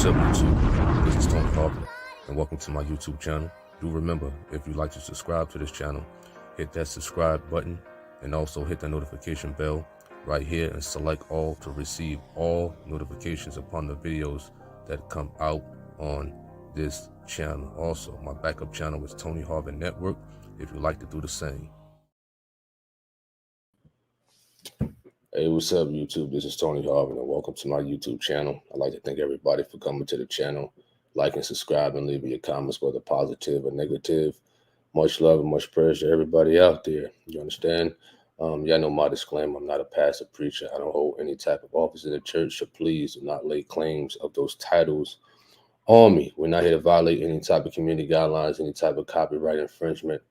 What's up, YouTube? This is Tony Harvin, and welcome to my YouTube channel. Do remember, if you'd like to subscribe to this channel, hit that subscribe button and also hit the notification bell right here and select all to receive all notifications upon the videos that come out on this channel. Also, my backup channel is Tony Harvin Network if you'd like to do the same. Hey, what's up, YouTube? This is Tony Harvin, and welcome to my YouTube channel. I'd like to thank everybody for coming to the channel. Like and subscribe and leave your comments, whether positive or negative. Much love and much prayers to everybody out there. You understand? Y'all know my disclaimer. I'm not a pastor, preacher. I don't hold any type of office in the church, so please do not lay claims of those titles on me. We're not here to violate any type of community guidelines, any type of copyright infringement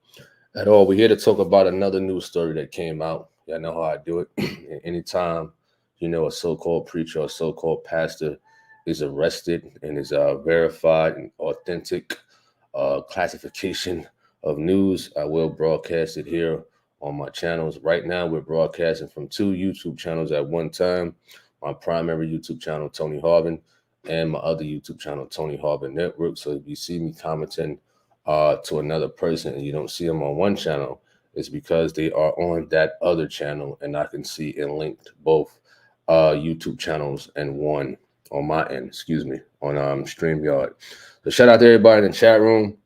at all. We're here to talk about another news story that came out. Y'all know how I do it. And anytime, a so-called preacher or so-called pastor is arrested and is verified and authentic classification of news, I will broadcast it here on my channels. Right now, we're broadcasting from 2 YouTube channels at one time. My primary YouTube channel, Tony Harvin, and my other YouTube channel, Tony Harvin Network. So if you see me commenting to another person and you don't see them on one channel, it's because they are on that other channel, and I can see and linked both YouTube channels and one on my end, on StreamYard. So shout out to everybody in the chat room.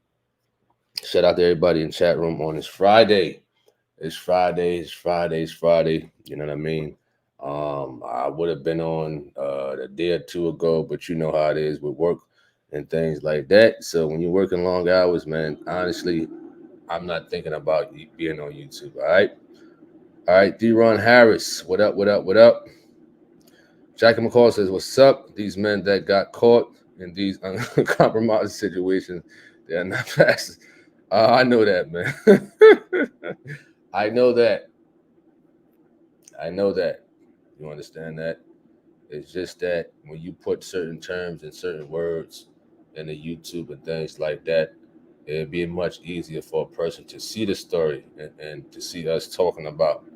Shout out to everybody in the chat room on this Friday. It's Friday. You know what I mean? I would have been on a day or two ago, but you know how it is with work and things like that. So when you're working long hours, man, honestly, I'm not thinking about being on YouTube. All right. D-Ron Harris, what up? Jackie McCall says, what's up? These men that got caught in these uncompromised situations, they are not pastors. I know that, man. I know that. You understand that? It's just that when you put certain terms and certain words in the YouTube and things like that, it'd be much easier for a person to see the story and to see us talking about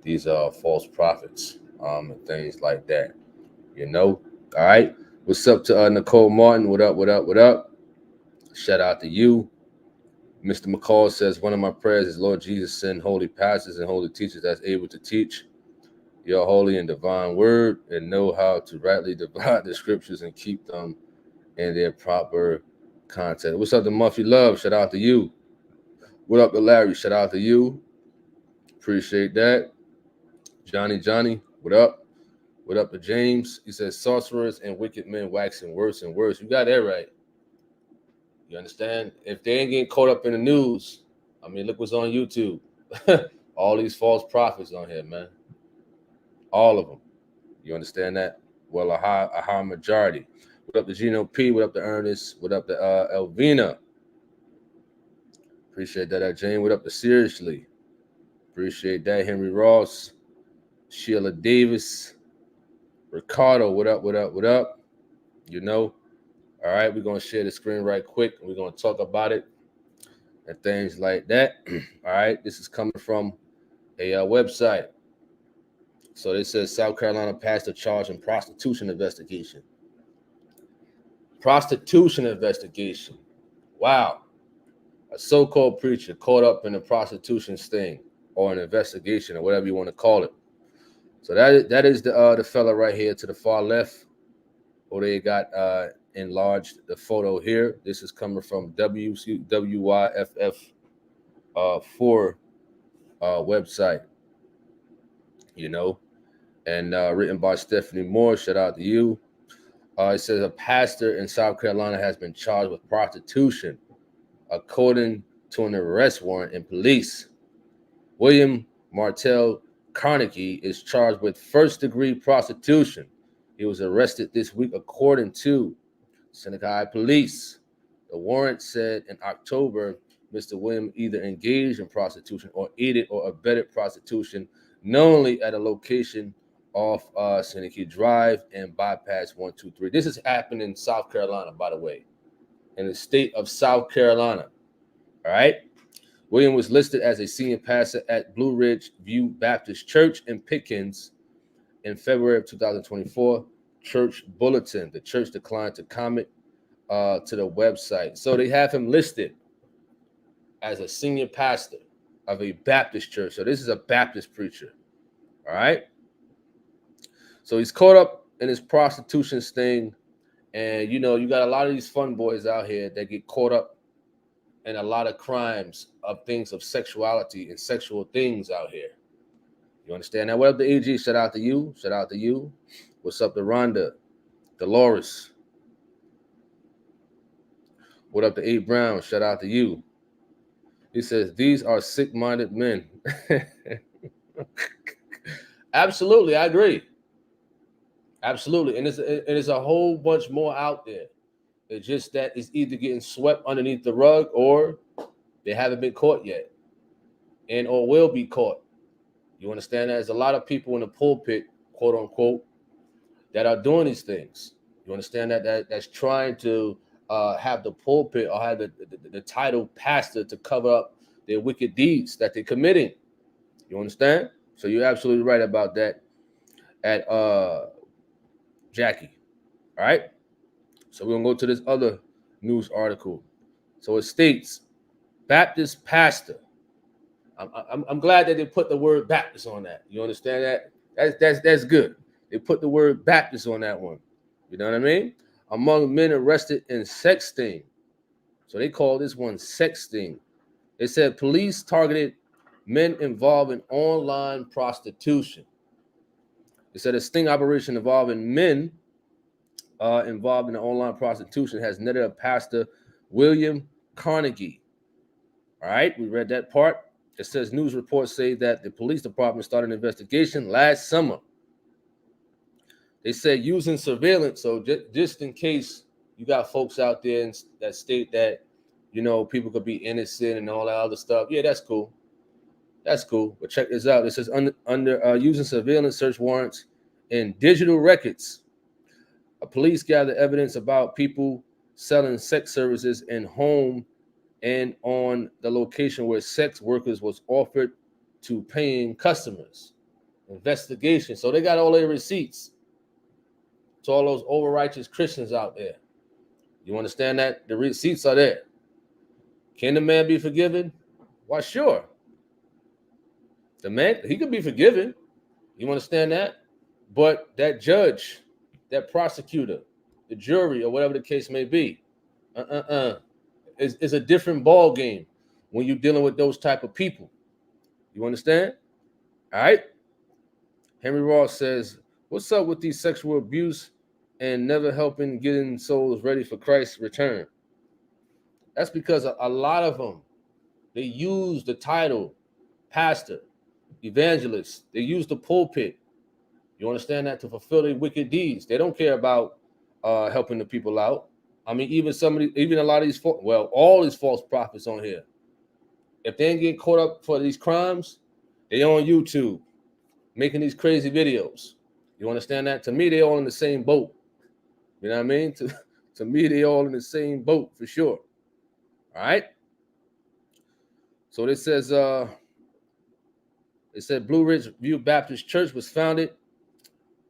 these false prophets and things like that. All right. What's up to Nicole Martin? What up? Shout out to you. Mr. McCall says, one of my prayers is, Lord Jesus, send holy pastors and holy teachers that's able to teach your holy and divine word and know how to rightly divide the scriptures and keep them in their proper content. What's up to Muffy Love? Shout out to you. What up to Larry? Shout out to you. Appreciate that. Johnny, what up? What up to James? He says, sorcerers and wicked men waxing worse and worse. You got that right. You understand? If they ain't getting caught up in the news, I mean, look what's on YouTube. All these false prophets on here, man. All of them. You understand that? Well, a high majority. What up to Gino P? What up to Ernest? What up to Elvina? Appreciate that, Jane. What up to Seriously? Appreciate that, Henry Ross. Sheila Davis. Ricardo, what up? All right, we're going to share the screen right quick. We're going to talk about it and things like that. All right, this is coming from a website. So it says South Carolina pastor charged in prostitution investigation. Wow. A so-called preacher caught up in a prostitution sting or an investigation or whatever you want to call it. So that is the fella right here to the far left. Or they got enlarged the photo here. This is coming from WYFF 4 website, and written by Stephanie Moore. Shout out to you. It says a pastor in South Carolina has been charged with prostitution, according to an arrest warrant in police. William Martell Kannarney is charged with first-degree prostitution. He was arrested this week, according to Seneca Police. The warrant said in October, Mr. William either engaged in prostitution or aided or abetted prostitution knowingly at a location off Seneca Drive and bypass 123. This has happened in South Carolina, by the way, in the state of South Carolina. All right. William was listed as a senior pastor at Blue Ridge View Baptist Church in Pickens in February of 2024. church bulletin. The church declined to comment to the website. So they have him listed as a senior pastor of a Baptist church. So this is a Baptist preacher. All right. So he's caught up in his prostitution thing. And, you know, you got a lot of these fun boys out here that get caught up in a lot of crimes of things of sexuality and sexual things out here. You understand that? What up, the AG? Shout out to you. Shout out to you. What's up, to Rhonda? Dolores. What up, to A Brown? Shout out to you. He says, these are sick-minded men. Absolutely, I agree. Absolutely. And it's a whole bunch more out there. It's just that it's either getting swept underneath the rug or they haven't been caught yet and or will be caught. You understand that? There's a lot of people in the pulpit, quote unquote, that are doing these things. You understand that? That's trying to have the pulpit or have the title pastor to cover up their wicked deeds that they're committing. You understand? So you're absolutely right about that at Jackie. All right. So we're going to go to this other news article. So it states, Baptist pastor. I'm glad that they put the word Baptist on that. You understand that? That's good. They put the word Baptist on that one. You know what I mean? Among men arrested in sexting. So they call this one sexting. They said police targeted men involved in online prostitution. They said a sting operation involving men involved in the online prostitution has netted a pastor, William Kannarney. All right, we read that part. It says news reports say that the police department started an investigation last summer. They said using surveillance. So just in case you got folks out there that state that, you know, people could be innocent and all that other stuff. Yeah, that's cool. That's cool. But check this out. It says under using surveillance search warrants and digital records. Police gathered evidence about people selling sex services in home and on the location where sex workers was offered to paying customers. Investigation. So they got all their receipts. To all those over-righteous Christians out there. You understand that? The receipts are there. Can the man be forgiven? Why, sure. The man, he could be forgiven. You understand that? But that judge, that prosecutor, the jury, or whatever the case may be, is a different ball game when you're dealing with those type of people. You understand? All right. Henry Ross says, what's up with these sexual abuse and never helping getting souls ready for Christ's return? That's because a lot of them, they use the title pastor, evangelist. They use the pulpit. You understand that? To fulfill their wicked deeds. They don't care about helping the people out. I mean, even a lot of these, all these false prophets on here, if they ain't get caught up for these crimes, they on YouTube making these crazy videos. You understand that? To me, they all in the same boat. You know what I mean? To me, they all in the same boat for sure. All right. So this says, it said Blue Ridge View Baptist Church was founded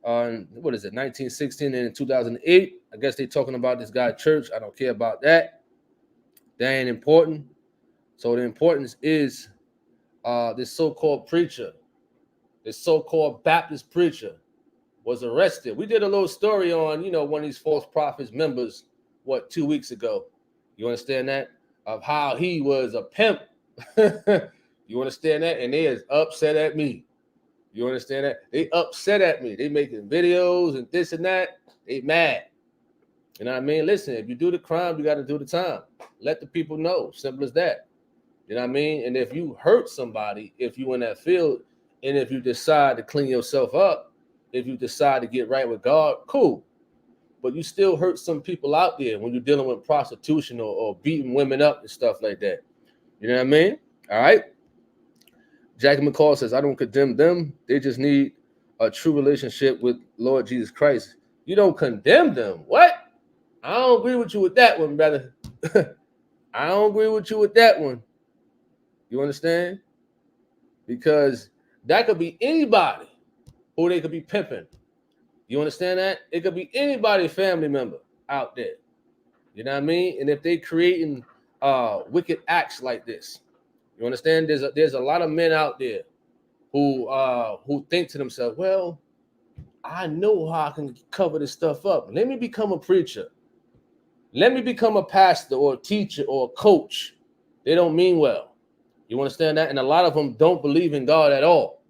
on, 1916 and in 2008. I guess they're talking about this guy church. I don't care about that. That ain't important. So the importance is this so-called preacher, this so-called Baptist preacher was arrested. We did a little story on, one of these false prophets members, 2 weeks ago. You understand that? Of how he was a pimp. You understand that? And they is upset at me. You understand that? They upset at me. They making videos and this and that. They mad. You know what I mean? Listen, if you do the crime, you got to do the time. Let the people know. Simple as that. You know what I mean? And if you hurt somebody, if you in that field, and if you decide to clean yourself up, if you decide to get right with God, cool. But you still hurt some people out there when you're dealing with prostitution or beating women up and stuff like that. You know what I mean? All right. Jackie McCall says, I don't condemn them. They just need a true relationship with Lord Jesus Christ. You don't condemn them. What? I don't agree with you with that one, brother. I don't agree with you with that one. You understand? Because that could be anybody who they could be pimping. You understand that? It could be anybody, family member out there. You know what I mean? And if they creating wicked acts like this, you understand? There's a lot of men out there who think to themselves, well, I know how I can cover this stuff up. Let me become a preacher. Let me become a pastor or a teacher or a coach. They don't mean well. You understand that? And a lot of them don't believe in God at all.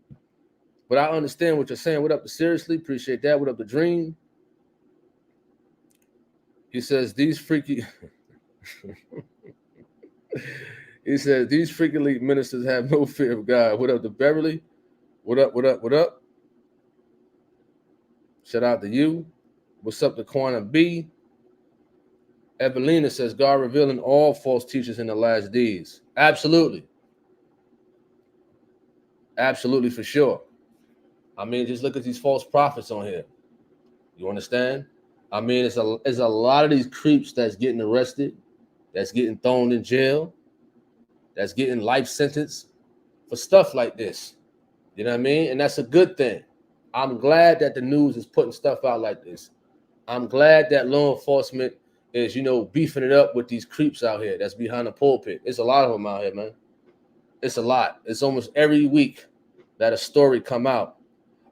But I understand what you're saying. What up to Seriously? Appreciate that. What up to Dream? He says, these freaky... He says, these freaky elite ministers have no fear of God. What up to Beverly? What up, what up, what up? Shout out to you. What's up to Corner B? Evelina says, God revealing all false teachers in the last days. Absolutely. Absolutely, for sure. I mean, just look at these false prophets on here. You understand? I mean, it's a lot of these creeps that's getting arrested, that's getting thrown in jail, that's getting life sentence for stuff like this. You know what I mean? And that's a good thing. I'm glad that the news is putting stuff out like this. I'm glad that law enforcement is, beefing it up with these creeps out here that's behind the pulpit. It's a lot of them out here, man. It's a lot. It's almost every week that a story come out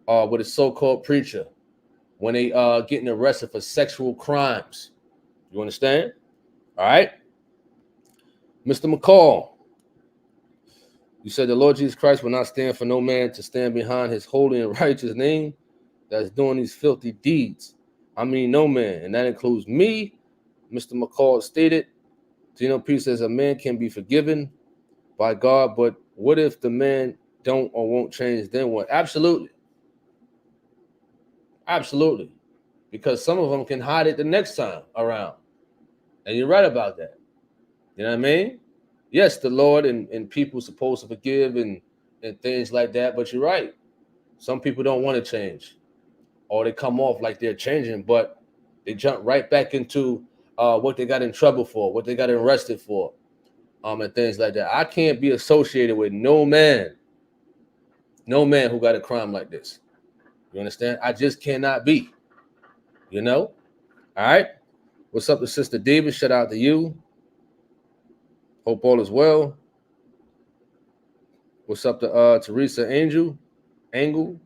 with a so-called preacher when they getting arrested for sexual crimes. You understand? All right. Mr. McCall, you said the Lord Jesus Christ will not stand for no man to stand behind his holy and righteous name that's doing these filthy deeds. I mean, no man, and that includes me. Mr. McCall stated, Gino P says a man can be forgiven by God, but what if the man don't or won't change, then what? Absolutely. Absolutely. Because some of them can hide it the next time around. And you're right about that. You know what I mean? Yes, the Lord and people supposed to forgive and things like that, but you're right. Some people don't want to change, or they come off like they're changing, but they jump right back into what they got in trouble for, what they got arrested for, and things like that. I can't be associated with no man who got a crime like this. You understand? I just cannot be. All right? What's up to Sister Davis? Shout out to you. Hope all is well. What's up to Teresa Angle?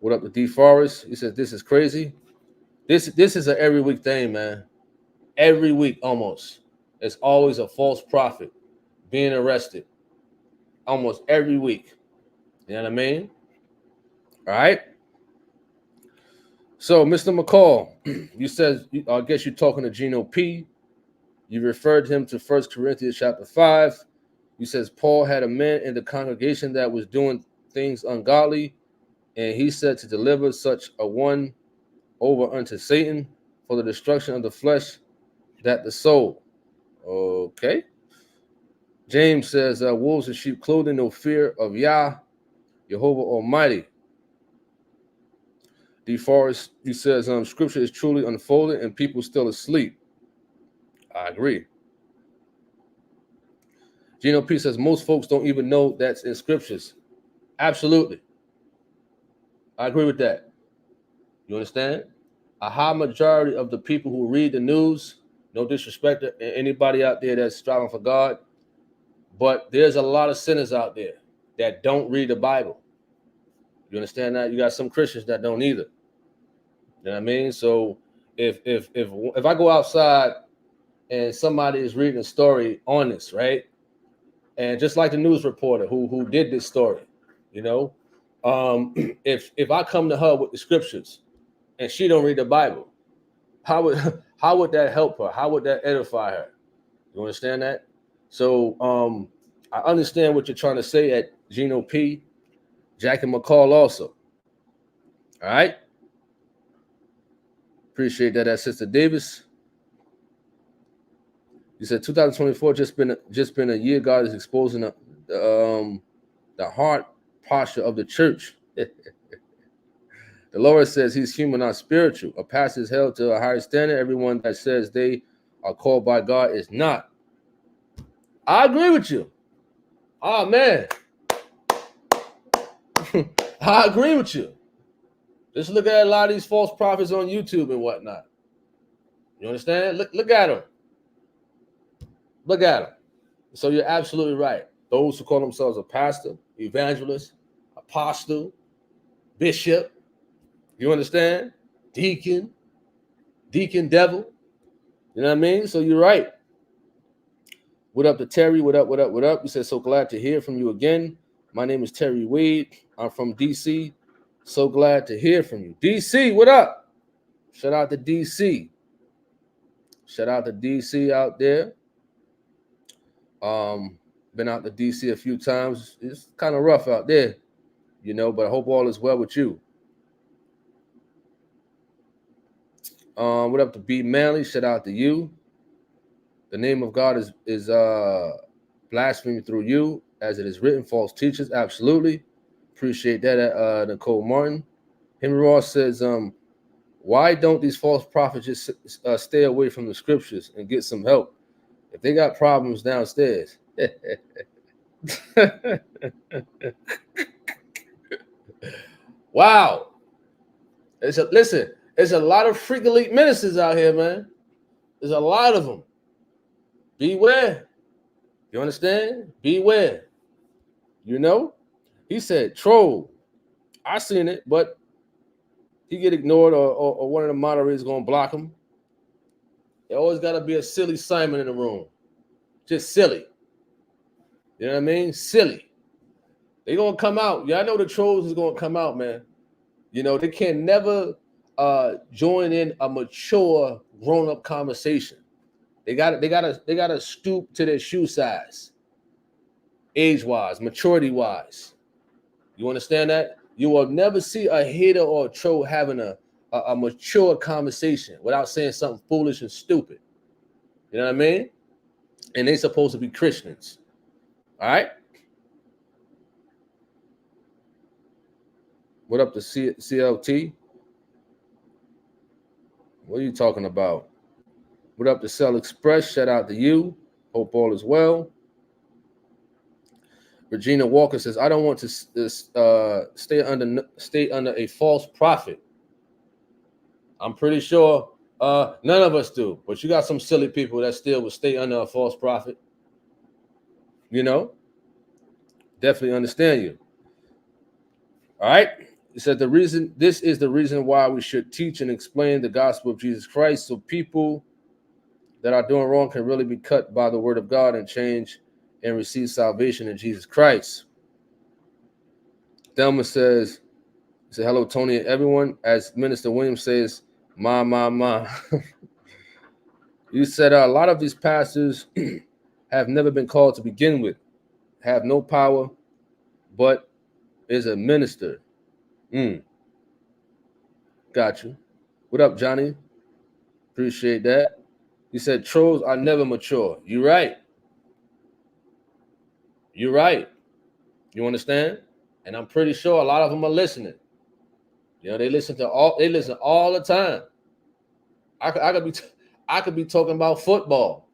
What up to D Forrest? He says this is crazy. This is an every week thing, man. Every week almost. There's always a false prophet being arrested. Almost every week. You know what I mean? All right. So, Mr. McCall, you said, I guess you're talking to Gino P. You referred him to 1 Corinthians chapter 5. You says Paul had a man in the congregation that was doing things ungodly, and he said to deliver such a one over unto Satan for the destruction of the flesh, that the soul. Okay. James says, wolves in sheep clothing, no fear of Yah, Jehovah Almighty. DeForest, he says, scripture is truly unfolded and people still asleep. I agree. Gino P says, most folks don't even know that's in scriptures. Absolutely. I agree with that. You understand? A high majority of the people who read the news, no disrespect to anybody out there that's striving for God, but there's a lot of sinners out there that don't read the Bible. You understand that? You got some Christians that don't either. You know what I mean? So if I go outside and somebody is reading a story on this, right? And just like the news reporter who did this story, if I come to her with the scriptures and she don't read the Bible, how would that help her? How would that edify her? You understand that? So I understand what you're trying to say at Gino P, Jack and McCall also. All right. Appreciate that, Sister Davis. You said 2024 just been a year God is exposing the heart posture of the church. The Lord says he's human, not spiritual. A pastor is held to a higher standard. Everyone that says they are called by God is not. I agree with you. Oh, man. I agree with you. Just look at a lot of these false prophets on YouTube and whatnot. You understand? Look at them. Look at them. So you're absolutely right. Those who call themselves a pastor, evangelist, apostle, bishop, you understand? Deacon devil. You know what I mean? So you're right. What up to Terry? What up? He said, so glad to hear from you again. My name is Terry Wade. I'm from DC. So glad to hear from you. DC, what up? Shout out to DC. Shout out to DC out there. Been out to DC a few times. It's kind of rough out there, you know, but I hope all is well with you. What up to B Manley? Shout out to you. The name of God is blasphemy through you, as it is written, false teachers. Absolutely. Appreciate that, Nicole Martin. Henry Ross says, why don't these false prophets just stay away from the scriptures and get some help? If they got problems downstairs. Wow. Listen, there's a lot of freak elite ministers out here, man. There's a lot of them. Beware. You understand? Beware. You know? He said, troll. I seen it, but he get ignored or one of the moderators going to block him. There always got to be a silly Simon in the room. Just silly. You know what I mean? Silly. They going to come out. Yeah, I know the trolls is going to come out, man. You know, they can never join in a mature, grown-up conversation. They gotta stoop to their shoe size, age-wise, maturity-wise. You understand that? You will never see a hater or a troll having a mature conversation without saying something foolish and stupid. You know what I mean? And they supposed to be Christians. All right? What up to CLT? What are you talking about? What up to Cell Express? Shout out to you. Hope all is well. Regina Walker says, I don't want to stay under a false prophet. I'm pretty sure none of us do, but you got some silly people that still will stay under a false prophet. You know? Definitely understand you. All right? He said this is the reason why we should teach and explain the gospel of Jesus Christ, so people that are doing wrong can really be cut by the word of God and change and receive salvation in Jesus Christ. Thelma says, hello, Tony and everyone. As Minister Williams says, ma. You said a lot of these pastors have never been called to begin with, have no power, but is a minister. Got you. What up, Johnny? Appreciate that. He said, trolls are never mature. You're right. You're right. You understand? And I'm pretty sure a lot of them are listening. You know, they listen all the time. I could be talking about football.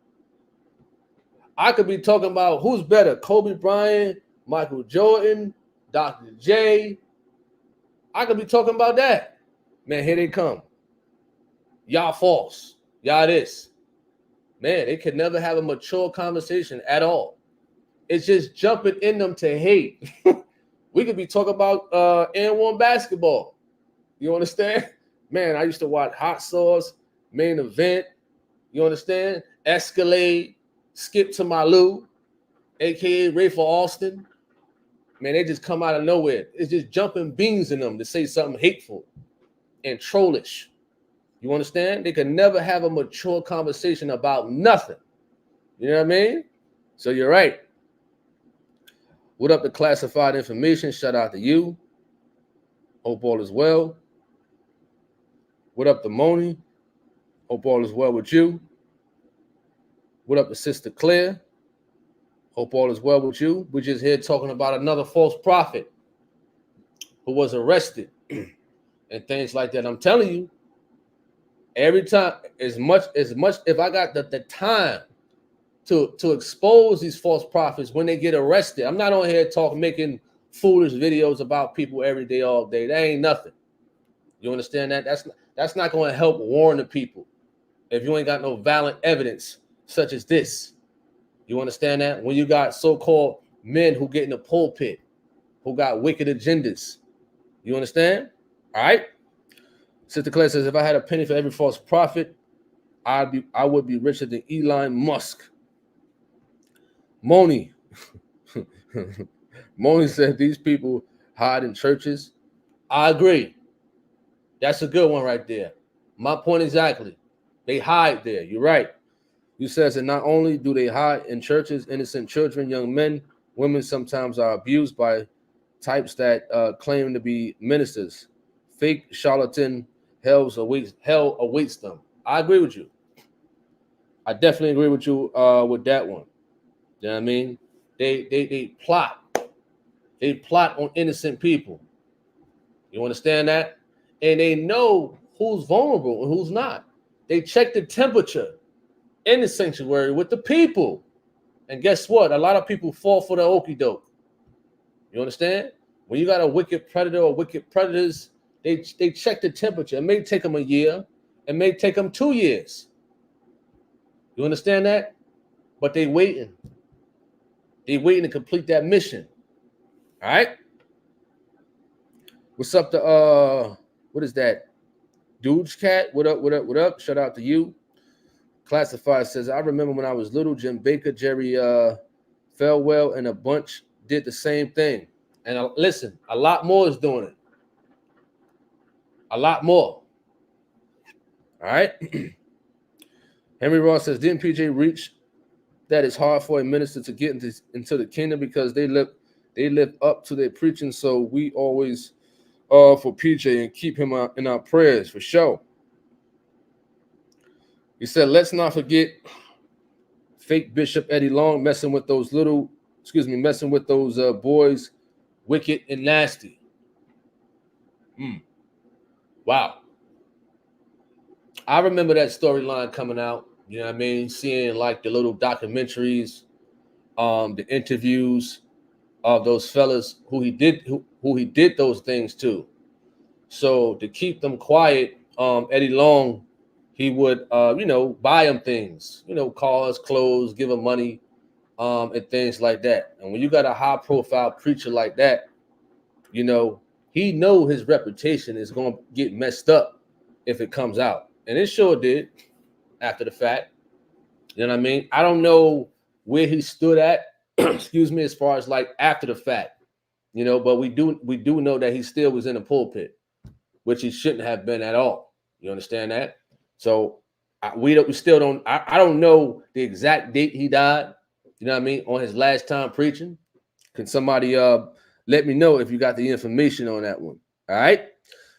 I could be talking about who's better, Kobe Bryant, Michael Jordan, Dr. J. I could be talking about that. Man, here they come. Y'all false. Y'all this. Man, they could never have a mature conversation at all. It's just jumping in them to hate. We could be talking about N1 basketball. You understand? Man, I used to watch Hot Sauce, Main Event. You understand? Escalade, Skip to My Lou, a.k.a. Ray for Austin. Man, they just come out of nowhere. It's just jumping beans in them to say something hateful and trollish. You understand? They can never have a mature conversation about nothing. You know what I mean? So you're right. What up to classified information? Shout out to you. Hope all is well. What up to Moni? Hope all is well with you. What up to Sister Claire? Hope all is well with you. We're just here talking about another false prophet who was arrested and things like that. I'm telling you, every time, as much if I got the time to expose these false prophets when they get arrested, I'm not on here making foolish videos about people every day, all day. That ain't nothing. You understand that? That's not going to help warn the people if you ain't got no valid evidence such as this. You understand that? When you got so-called men who get in the pulpit, who got wicked agendas. You understand? All right. Sister Claire says, if I had a penny for every false prophet, I would be richer than Elon Musk. Moni. Moni said these people hide in churches. I agree. That's a good one right there. My point exactly. They hide there. You're right. You says that not only do they hide in churches, innocent children, young men, women sometimes are abused by types that claim to be ministers. Fake charlatan, hell awaits them. I agree with you. I definitely agree with you with that one. You know what I mean? They plot. They plot on innocent people. You understand that? And they know who's vulnerable and who's not. They check the temperature in the sanctuary with the people. And guess what? A lot of people fall for the okie doke. You understand? When you got a wicked predator or wicked predators, they check the temperature. It may take them a year. It may take them 2 years. You understand that? But they waiting. They waiting to complete that mission. All right? What's up to what is that? Dude's Cat? What up, what up, what up? Shout out to you. Classified says, I remember when I was little, Jim Baker, Jerry Falwell, and a bunch did the same thing. And listen, a lot more is doing it. A lot more. All right? Henry Ross says, didn't PJ reach that it's hard for a minister to get into the kingdom because they live up to their preaching, so we always for PJ and keep him in our prayers for sure. He said, let's not forget fake Bishop Eddie Long messing with those boys, wicked and nasty. Wow. I remember that storyline coming out, you know what I mean? Seeing like the little documentaries, the interviews of those fellas who he did those things to. So to keep them quiet, Eddie Long, he would buy them things, cars, clothes, give them money, and things like that. And when you got a high profile preacher like that, he know his reputation is going to get messed up if it comes out. And it sure did after the fact. You know what I mean? I don't know where he stood at, excuse me, as far as like after the fact, but we do know that he still was in the pulpit, which he shouldn't have been at all. You understand that? So we still don't. I don't know the exact date he died. You know what I mean? On his last time preaching. Can somebody let me know if you got the information on that one? All right.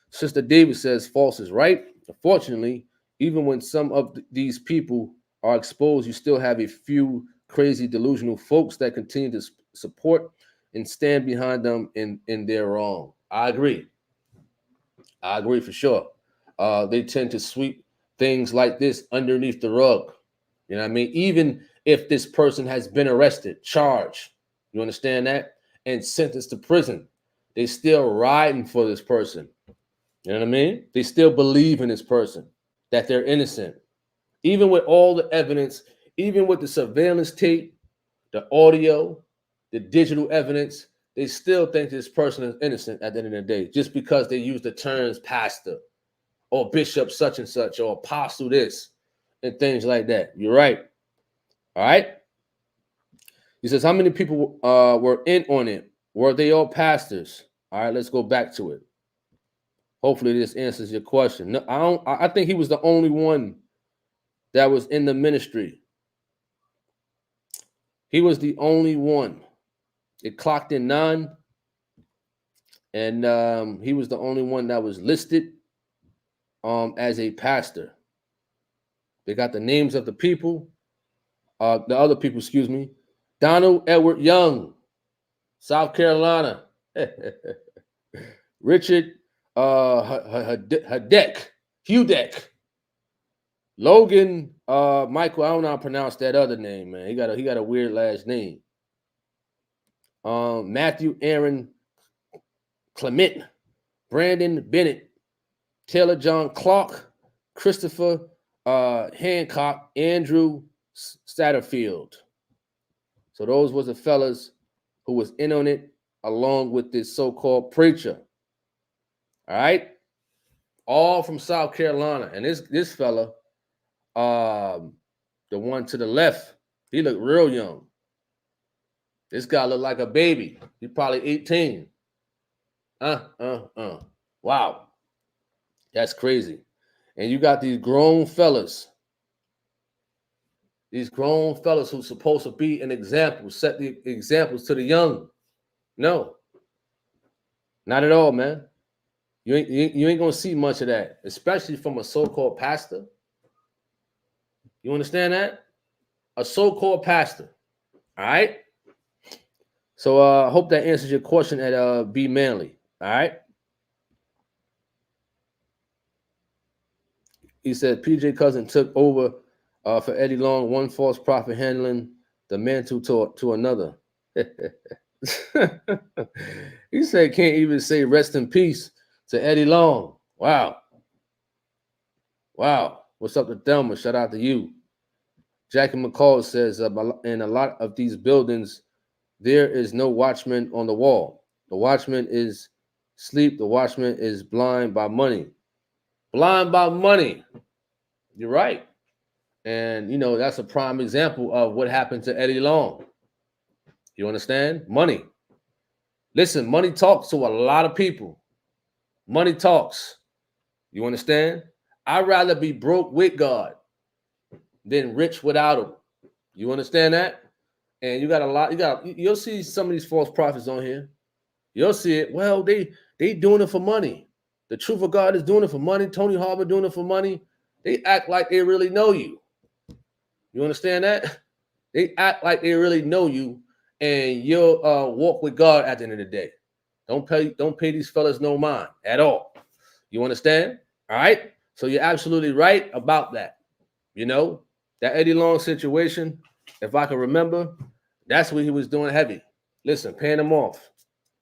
Sister Davis says false is right. Unfortunately, even when some of these people are exposed, you still have a few crazy delusional folks that continue to support and stand behind them in their wrong. I agree for sure. They tend to sweep things like this underneath the rug. You know what I mean? Even if this person has been arrested, charged, you understand that, and sentenced to prison, they still riding for this person. You know what I mean? They still believe in this person, that they're innocent. Even with all the evidence, even with the surveillance tape, the audio, the digital evidence, they still think this person is innocent at the end of the day, just because they use the terms pastor or bishop such and such or apostle this and things like that. You're right. All right. He says, how many people were in on it? Were they all pastors? All right, let's go back to it. Hopefully this answers your question. No, I think he was the only one that was in the ministry. He was the only one. It clocked in 9, and he was the only one that was listed as a pastor. They got the names of the people, the other people, excuse me. Donald Edward Young, South Carolina. Richard Hudeck. Logan Michael, I don't know how to pronounce that other name, man. He got a weird last name. Matthew Aaron Clement, Brandon Bennett, Taylor John Clark, Christopher Hancock, Andrew Satterfield. So those was the fellas who was in on it along with this so-called preacher. All right? All from South Carolina. And this fella, the one to the left, he looked real young. This guy looked like a baby. He probably 18. Wow. That's crazy. And you got these grown fellas. These grown fellas who's supposed to be an example, set the examples to the young. No. Not at all, man. You ain't gonna see much of that, especially from a so-called pastor. You understand that? A so-called pastor. All right. So I hope that answers your question at B Manley. All right. He said PJ Cousin took over for Eddie Long, one false prophet handling the mantle to another. He said can't even say rest in peace to Eddie Long. Wow. What's up to Thelma? Shout out to you. Jackie McCall says in a lot of these buildings, there is no watchman on the wall. The watchman is asleep. The watchman is blind by money. Blind by money. You're right. And, that's a prime example of what happened to Eddie Long. You understand? Money. Listen, money talks to a lot of people. Money talks. You understand? I'd rather be broke with God than rich without him. You understand that? And you got a lot. You'll see some of these false prophets on here. You'll see it. Well, they doing it for money. The truth of God is doing it for money. Tony Harvin doing it for money. They act like they really know you. You understand that? They act like they really know you, and you'll walk with God at the end of the day. Don't pay these fellas no mind at all. You understand? All right. So you're absolutely right about that. That Eddie Long situation, if I can remember, that's what he was doing heavy. Listen, paying them off.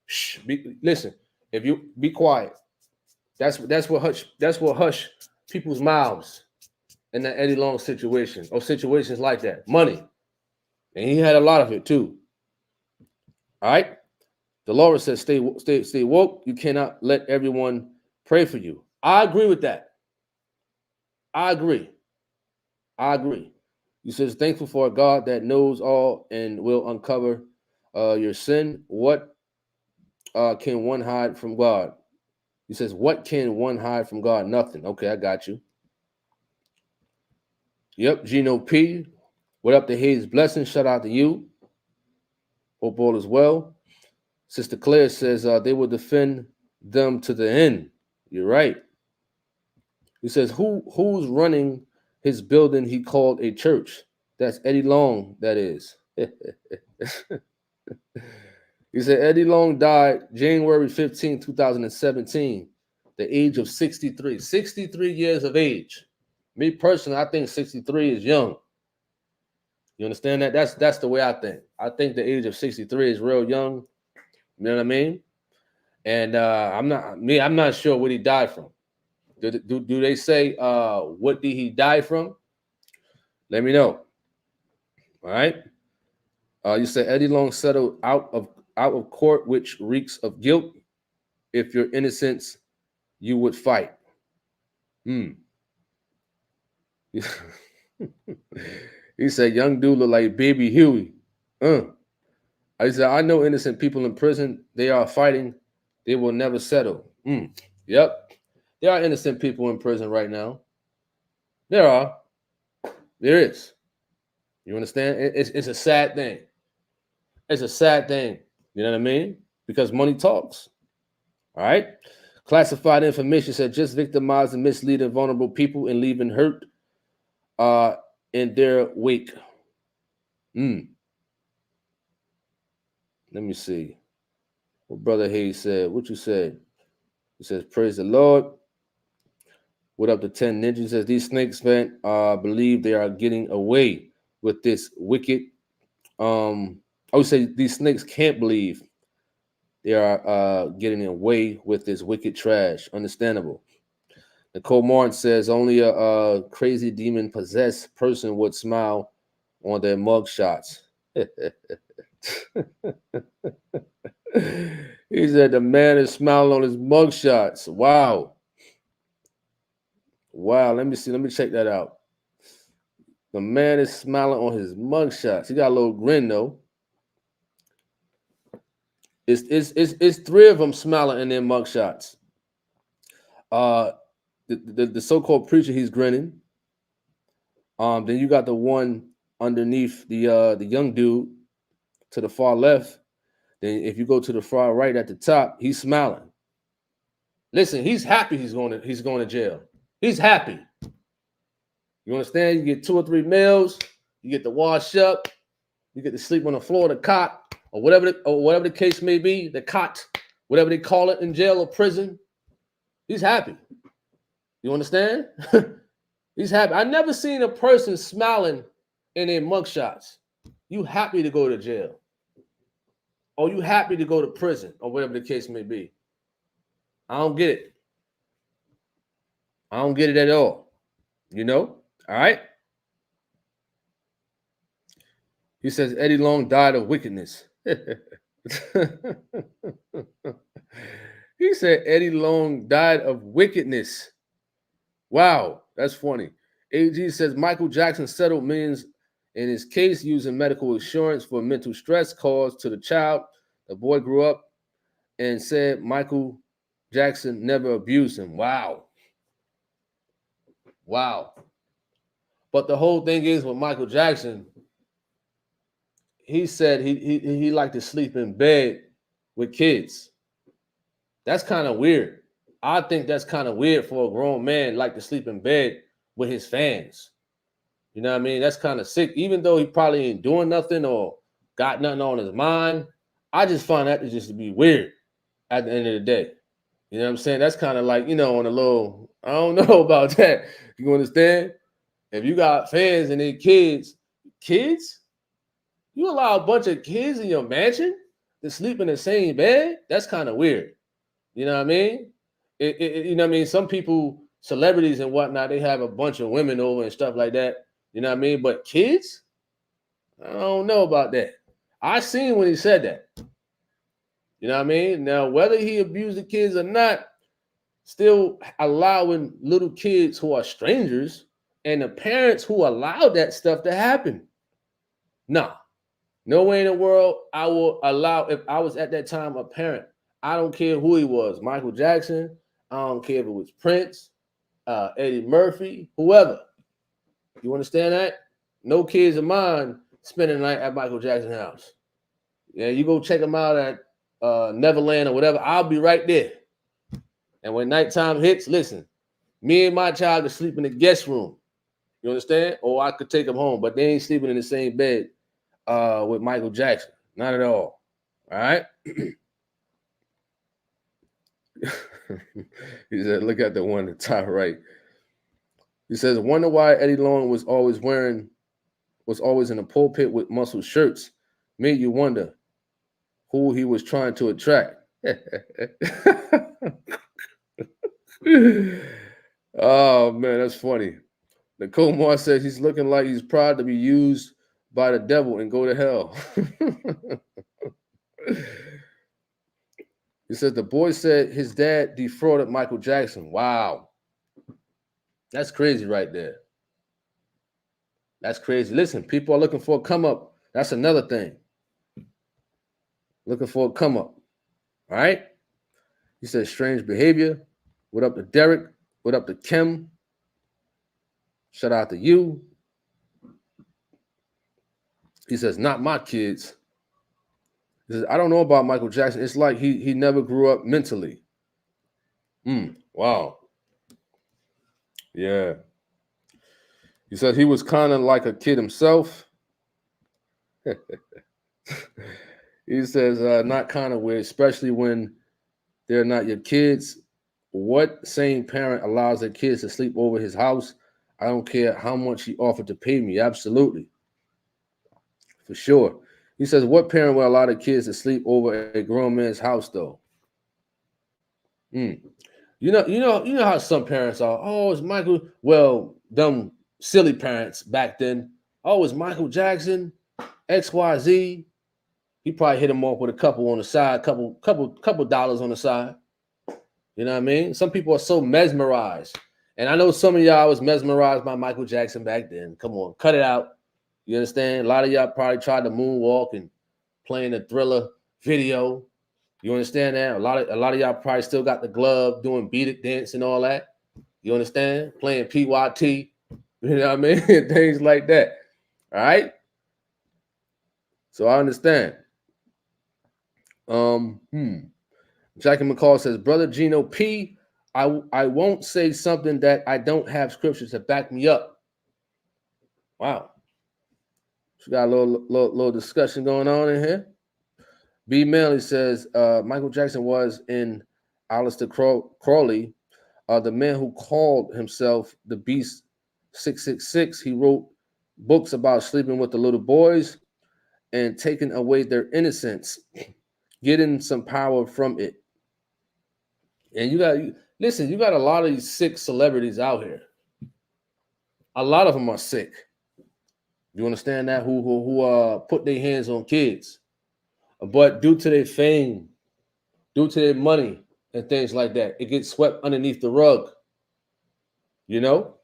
Shh. Listen, if you be quiet, that's what hush people's mouths in that Eddie Long situation or situations like that. Money, and he had a lot of it too. All right. Dolores says, "Stay woke. You cannot let everyone pray for you." I agree with that. I agree. He says, "Thankful for a God that knows all and will uncover your sin. What can one hide from God?" He says, "What can one hide from God? Nothing." Okay, I got you. Yep, Gino P. What up to Hayes Blessing? Shout out to you. Hope all is well. Sister Claire says they will defend them to the end. You're right. He says, who's running his building he called a church? That's Eddie Long, that is. He said Eddie Long died January 15, 2017, the age of 63. 63 years of age. Me personally, I think 63 is young. You understand that? That's the way I think. I think the age of 63 is real young. You know what I mean? And I'm not sure what he died from. Do they say what did he die from? Let me know. All right. You said Eddie Long settled out of court, which reeks of guilt. If you're innocent, you would fight. He said, young dude look like Baby Huey. I said, I know innocent people in prison. They are fighting. They will never settle. Yep. There are innocent people in prison right now. There are. There is. You understand? It's a sad thing. It's a sad thing. You know what I mean? Because money talks. All right? Classified information said just victimizing, misleading vulnerable people and leaving hurt in their wake. Let me see. What Brother Hayes said. What you said? He says, praise the Lord. What up to 10 Ninjas? He says, these snakes, man, believe they are getting away with this wicked. I would say these snakes can't believe they are getting away with this wicked trash. Understandable. Nicole Martin says only a crazy demon possessed person would smile on their mug shots. He said the man is smiling on his mug shots. Wow. Wow. Let me see. Let me check that out. The man is smiling on his mug shots. He got a little grin though. It's three of them smiling in their mug shots. The so-called preacher, he's grinning. Then you got the one underneath the young dude to the far left. Then if you go to the far right at the top, he's smiling. Listen, he's happy he's going to jail. He's happy. You understand? You get 2 or 3 meals, you get to wash up, you get to sleep on the floor of the cot, or whatever the case may be, the cot, whatever they call it in jail or prison. He's happy. You understand? He's happy. I never seen a person smiling in their mugshots. You happy to go to jail. Or you happy to go to prison, or whatever the case may be. I don't get it. I don't get it at all. You know? All right? He says Eddie Long died of wickedness. He said Eddie Long died of wickedness. Wow, that's funny. AG says Michael Jackson settled millions in his case using medical insurance for mental stress caused to the child. The boy grew up and said Michael Jackson never abused him. Wow. Wow. But the whole thing is with Michael Jackson, he said he liked to sleep in bed with kids. That's kind of weird. I think that's kind of weird for a grown man like to sleep in bed with his fans. You know what I mean? That's kind of sick. Even though he probably ain't doing nothing or got nothing on his mind, I just find that to just be weird at the end of the day. You know what I'm saying? That's kind of like, on a little, I don't know about that. You understand? If you got fans and they kids, you allow a bunch of kids in your mansion to sleep in the same bed? That's kind of weird. You know what I mean? You know what I mean? Some people, celebrities and whatnot, they have a bunch of women over and stuff like that. You know what I mean? But kids? I don't know about that. I seen when he said that. You know what I mean? Now, whether he abused the kids or not, still allowing little kids who are strangers and the parents who allowed that stuff to happen. Nah. No way in the world I will allow, if I was at that time a parent, I don't care who he was, Michael Jackson, I don't care if it was Prince, Eddie Murphy, whoever. You understand that? No kids of mine spending the night at Michael Jackson's house. Yeah, you go check him out at Neverland or whatever, I'll be right there. And when nighttime hits, listen, me and my child could sleep in the guest room. You understand? Or I could take them home, but they ain't sleeping in the same bed with Michael Jackson. Not at all. All right? He said, look at the one at the top right. He says, wonder why Eddie Long was always in the pulpit with muscle shirts. Made you wonder who he was trying to attract. Oh, man, that's funny. Nicole Moore says he's looking like he's proud to be used by the devil and go to hell. He says the boy said his dad defrauded Michael Jackson. Wow. That's crazy right there. That's crazy. Listen, people are looking for a come up. That's another thing. Looking for a come up. All right? He says strange behavior. What up to Derek? What up to Kim? Shout out to you. He says, not my kids. He says, I don't know about Michael Jackson. It's like he never grew up mentally. Wow. Yeah. He said he was kind of like a kid himself. He says, not kind of weird, especially when they're not your kids. What sane parent allows their kids to sleep over his house? I don't care how much he offered to pay me. Absolutely. For sure. He says, what parent will allow their kids to sleep over a grown man's house, though? You know how some parents are. Oh, it's Michael. Well, them silly parents back then. Oh, it's Michael Jackson, XYZ. He probably hit him off with a couple on the side, couple dollars on the side. You know what I mean? Some people are so mesmerized. And I know some of y'all was mesmerized by Michael Jackson back then. Come on, cut it out. You understand? A lot of y'all probably tried to moonwalk and playing the Thriller video. You understand that? A lot of y'all probably still got the glove doing beat it dance and all that. You understand? Playing PYT. You know what I mean? Things like that. All right. So I understand. Jackie McCall says, Brother Gino P, I won't say something that I don't have scriptures to back me up. Wow. We got a little discussion going on in here. B. Manley says, Michael Jackson was in Aleister Crowley, the man who called himself the Beast 666. He wrote books about sleeping with the little boys and taking away their innocence, getting some power from it. And you got a lot of these sick celebrities out here. A lot of them are sick. You understand that? Who put their hands on kids. But due to their fame, due to their money and things like that, it gets swept underneath the rug. You know?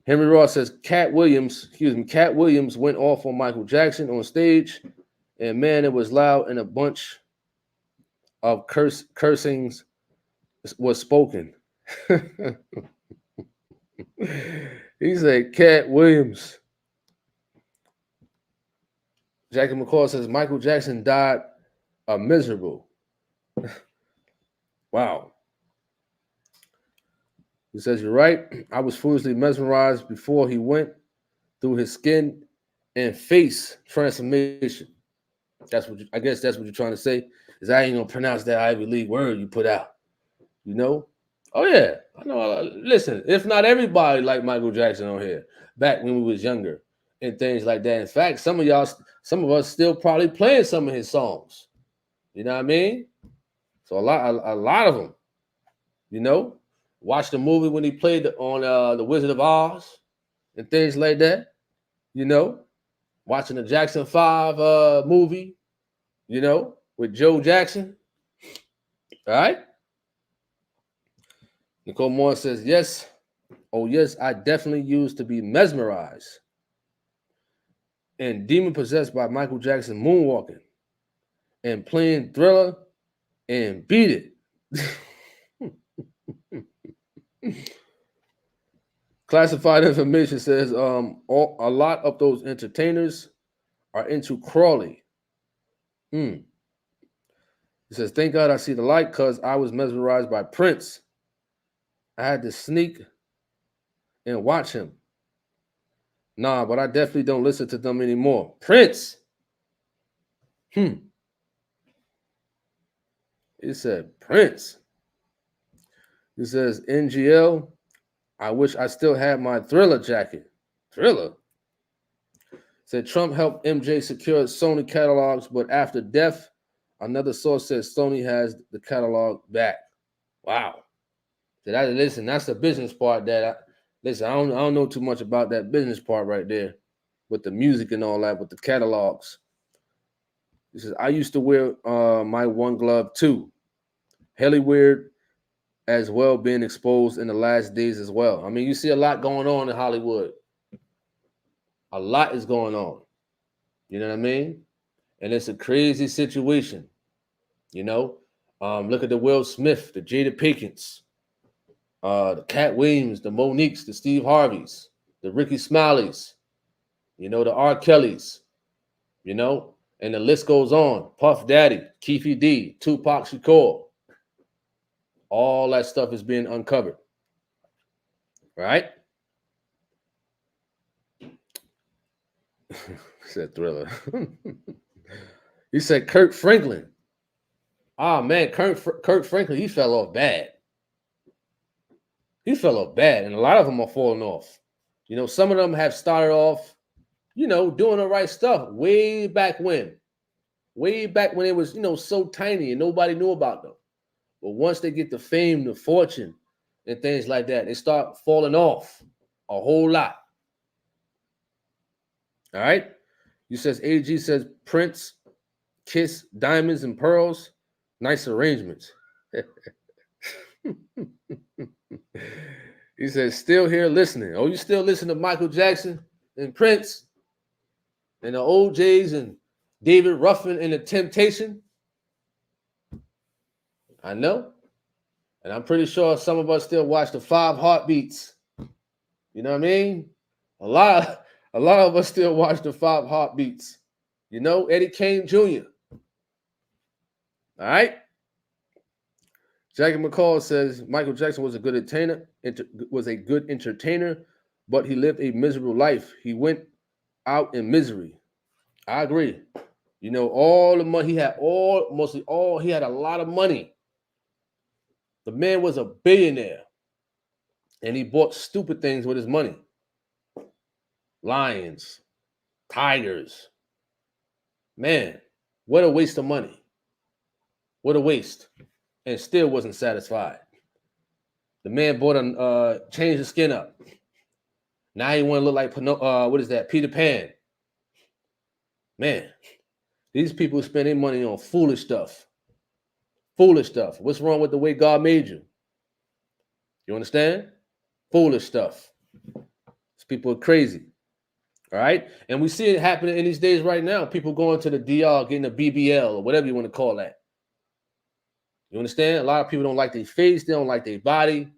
Henry Ross says, Cat Williams went off on Michael Jackson on stage, and man, it was loud and a bunch of cursings was spoken. He said, Cat Williams. Jackie McCall says, Michael Jackson died miserable. Wow. He says, you're right. I was foolishly mesmerized before he went through his skin and face transformation. I guess that's what you're trying to say, is I ain't gonna pronounce that Ivy League word you put out. You know? Oh yeah, I know. Listen, if not everybody like Michael Jackson on here back when we was younger and things like that. In fact, some of us still probably playing some of his songs. You know what I mean? So a lot of them. You know, watch the movie when he played on the Wizard of Oz and things like that. You know, watching the Jackson 5 movie. You know, with Joe Jackson. All right. Nicole Moore says, yes. Oh, yes, I definitely used to be mesmerized and demon-possessed by Michael Jackson moonwalking and playing Thriller and Beat It. Classified information says a lot of those entertainers are into Crawley. It says, thank God I see the light because I was mesmerized by Prince. I had to sneak and watch him. Nah, but I definitely don't listen to them anymore. Prince. It said Prince. It says NGL. I wish I still had my Thriller jacket. Thriller. Said Trump helped MJ secure Sony catalogs, but after death, another source says Sony has the catalog back. Wow. So that's the business part that I don't know too much about that business part right there with the music and all that, with the catalogs. He says, I used to wear my one glove too. Hella weird as well, being exposed in the last days as well. I mean, you see a lot going on in Hollywood. A lot is going on. You know what I mean? And it's a crazy situation. You know? Look at the Will Smith, the Jada Pinkins, the Cat Williams, the Moniques, the Steve Harveys, the Ricky Smileys, you know, the R. Kellys, you know, and the list goes on. Puff Daddy, Keefe D, Tupac Shakur. All that stuff is being uncovered. Right? Said Thriller. He said Kirk Franklin. Ah, man, Kirk Franklin, he fell off bad. He fell off bad, and a lot of them are falling off. You know, some of them have started off, you know, doing the right stuff way back when. Way back when it was, you know, so tiny and nobody knew about them. But once they get the fame, the fortune, and things like that, they start falling off a whole lot. All right. You says AG says Prince, Kiss, Diamonds and Pearls. Nice arrangements. He says, still here listening. Oh, you still listen to Michael Jackson and Prince and the OJs and David Ruffin and the Temptation? I know. And I'm pretty sure some of us still watch the 5 Heartbeats. You know what I mean? A lot of us still watch the 5 Heartbeats. You know, Eddie Kane Jr. All right. Jackie McCall says Michael Jackson was a good entertainer, but he lived a miserable life. He went out in misery. I agree. You know, all the money he had, he had a lot of money. The man was a billionaire, and he bought stupid things with his money. Lions, tigers. Man, what a waste of money. What a waste. And still wasn't satisfied. The man changed his skin up. Now he want to look like Peter Pan. Man, these people spend their money on foolish stuff. Foolish stuff. What's wrong with the way God made you? You understand? Foolish stuff. These people are crazy. All right? And we see it happening in these days right now. People going to the DR, getting a BBL or whatever you want to call that. You understand? A lot of people don't like their face. They don't like their body.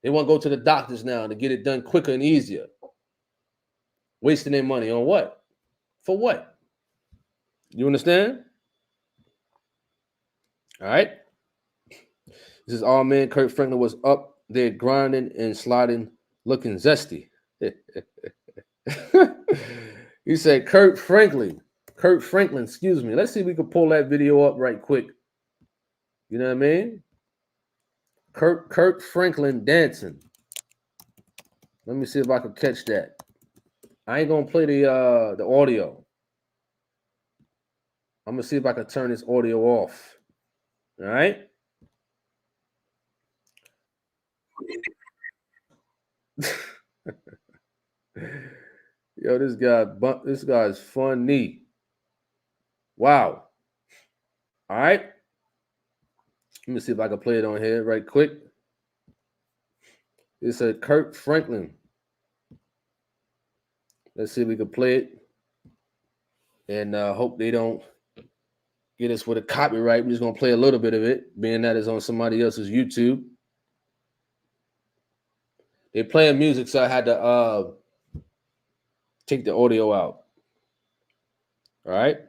They want to go to the doctors now to get it done quicker and easier. Wasting their money on what? For what? You understand? All right. This is all man. Kurt Franklin was up there grinding and sliding, looking zesty. He said Kurt Franklin, excuse me. Let's see if we can pull that video up right quick. You know what I mean? Kurt Franklin dancing. Let me see if I can catch that. I ain't gonna play the audio. I'm gonna see if I can turn this audio off. All right. Yo, this guy's funny. Wow. All right. Let me see if I can play it on here right quick. It said Kurt Franklin. Let's see if we can play it. And hope they don't get us with a copyright. We're just going to play a little bit of it, being that it's on somebody else's YouTube. They're playing music, so I had to take the audio out. All right.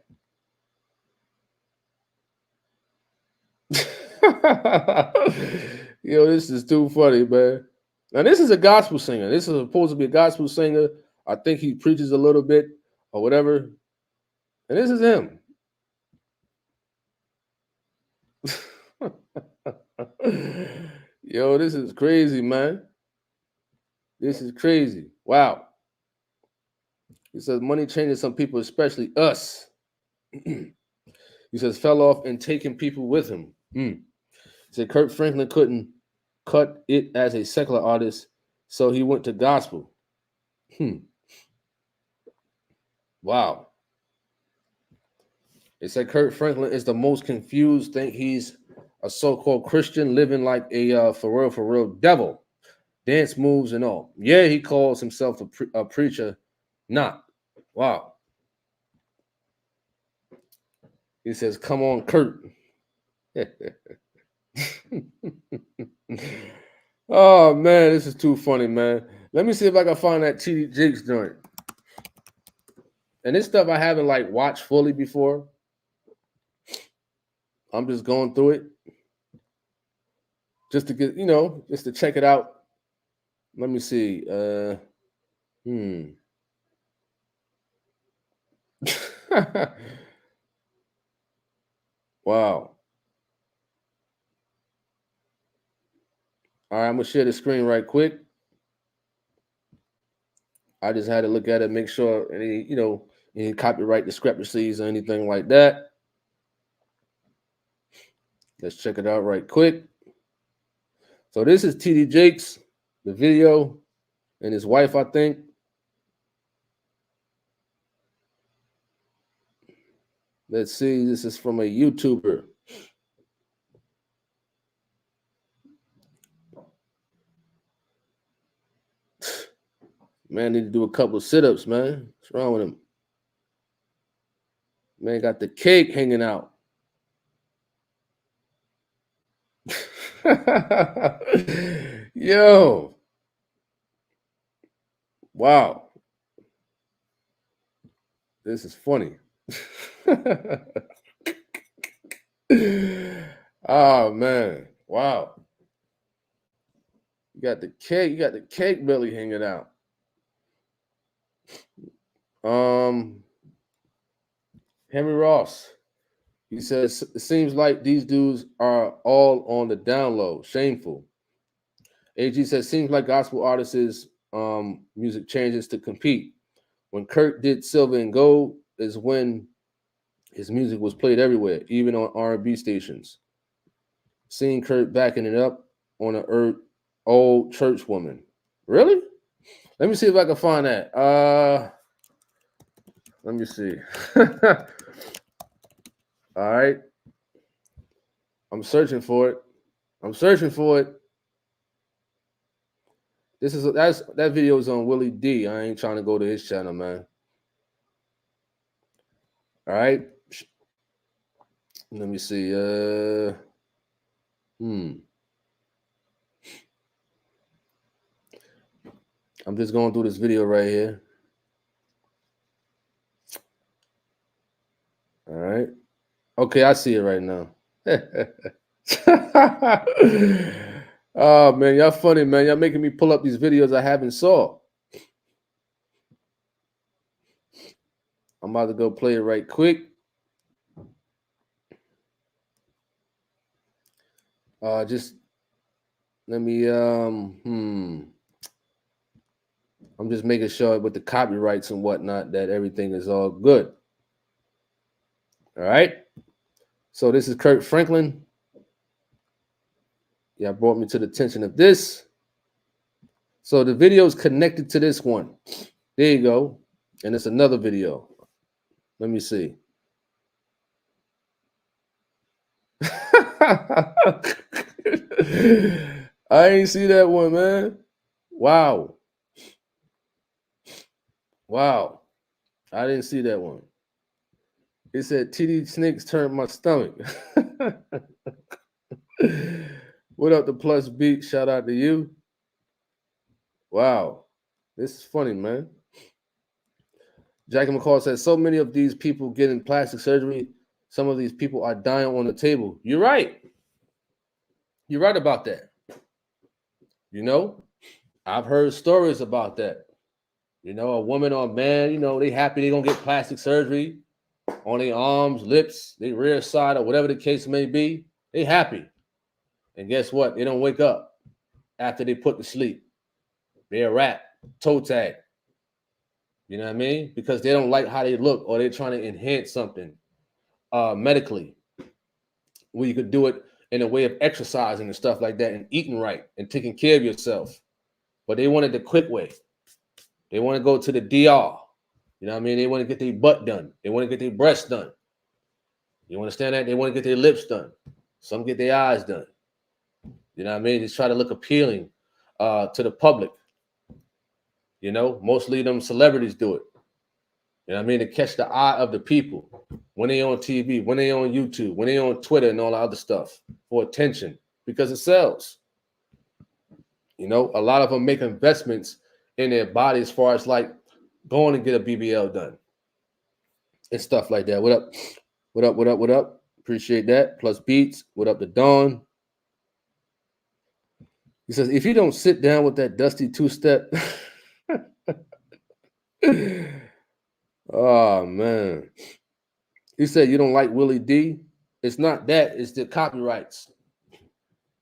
Yo, this is too funny, man. Now, this is a gospel singer. This is supposed to be a gospel singer. I think he preaches a little bit or whatever. And this is him. Yo, this is crazy, man. This is crazy. Wow. He says money changes some people, especially us. He says fell off and taking people with him. He said Kurt Franklin couldn't cut it as a secular artist, so he went to gospel. Wow. They said Kurt Franklin is the most confused, think he's a so-called Christian living like a for real devil. Dance moves and all. Yeah, he calls himself a preacher. Not. Wow. He says, come on, Kurt. Oh, man, this is too funny, man. Let me see if I can find that TD Jakes joint. And this stuff I haven't like watched fully before. I'm just going through it. Just to get, just to check it out. Let me see. Wow. All right, I'm going to share the screen right quick. I just had to look at it, make sure any copyright discrepancies or anything like that. Let's check it out right quick. So this is TD Jakes, the video, and his wife, I think. Let's see. This is from a YouTuber. Man, need to do a couple of sit-ups, man. What's wrong with him? Man, got the cake hanging out. Yo. Wow. This is funny. Oh, man. Wow. You got the cake belly hanging out. Henry Ross. He says, it seems like these dudes are all on the down low. Shameful. AG says, seems like gospel artists' music changes to compete. When Kurt did Silver and Gold is when his music was played everywhere, even on R&B stations. Seeing Kurt backing it up on an old church woman. Really? Let me see if I can find that. Let me see. All right. I'm searching for it. That video is on Willie D. I ain't trying to go to his channel, man. All right. Let me see. I'm just going through this video right here. All right. Okay, I see it right now. Oh, man, y'all funny, man. Y'all making me pull up these videos I haven't saw. I'm about to go play it right quick. Just let me, I'm just making sure with the copyrights and whatnot that everything is all good. All right. So this is Kurt Franklin. Yeah, brought me to the attention of this. So the video is connected to this one. There you go. And it's another video. Let me see. I ain't see that one, man. Wow. Wow. I didn't see that one. It said TD Snakes turned my stomach. What up, the Plus Beat? Shout out to you. Wow. This is funny, man. Jackie McCall says, so many of these people getting plastic surgery, some of these people are dying on the table. You're right. You're right about that. You know, I've heard stories about that. You know, a woman or a man, you know, they happy they're going to get plastic surgery on their arms, lips, their rear side, or whatever the case may be. They happy. And guess what? They don't wake up after they put to sleep. They're a rat, toe tag. You know what I mean? Because they don't like how they look or they're trying to enhance something medically. Where you could do it in a way of exercising and stuff like that and eating right and taking care of yourself. But they wanted the quick way. They want to go to the DR. You know what I mean? They want to get their butt done. They want to get their breasts done. You understand that? They want to get their lips done. Some get their eyes done. You know what I mean? Just try to look appealing to the public. You know, mostly them celebrities do it. You know what I mean? To catch the eye of the people when they on TV, when they on YouTube, when they on Twitter and all the other stuff for attention because it sells. You know, a lot of them make investments in their body as far as like going and get a BBL done and stuff like that. What up? What up? What up? What up? Appreciate that. Plus Beats. What up to Dawn? He says, if you don't sit down with that dusty two-step. Oh, man. He said, you don't like Willie D? It's not that. It's the copyrights.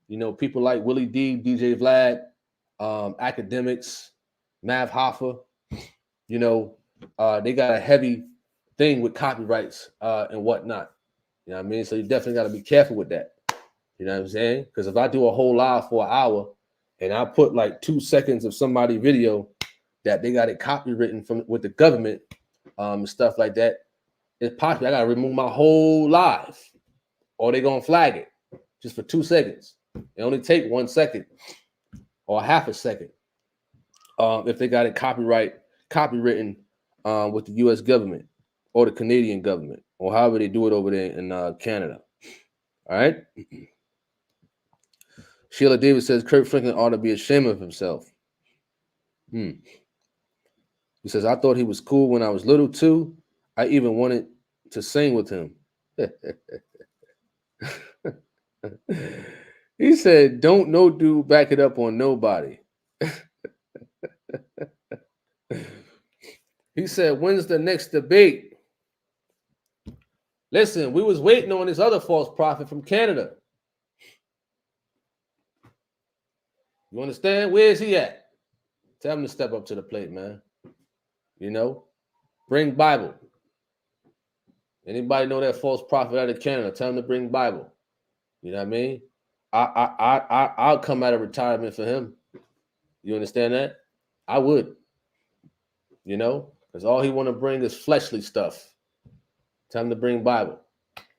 You know, people like Willie D, DJ Vlad, academics, Mav Hoffa, you know, they got a heavy thing with copyrights and whatnot. You know what I mean? So you definitely got to be careful with that. You know what I'm saying? Because if I do a whole live for an hour and I put like 2 seconds of somebody video that they got it copywritten from with the government and stuff like that, it's possible I gotta remove my whole live, or they gonna flag it just for 2 seconds. It only take 1 second or half a second if they got it copywritten with the U.S. government or the Canadian government or however they do it over there in Canada. All right. Sheila Davis says Kirk Franklin ought to be ashamed of himself. He says, I thought he was cool when I was little too. I even wanted to sing with him. He said, don't no dude back it up on nobody. He said, when's the next debate? Listen, we was waiting on this other false prophet from Canada. You understand? Where is he at? Tell him to step up to the plate, man. You know, bring Bible. Anybody know that false prophet out of Canada? Tell him to bring Bible. You know what I mean? I'll come out of retirement for him. You understand that? I would. You know, because all he want to bring is fleshly stuff. Tell him to bring Bible.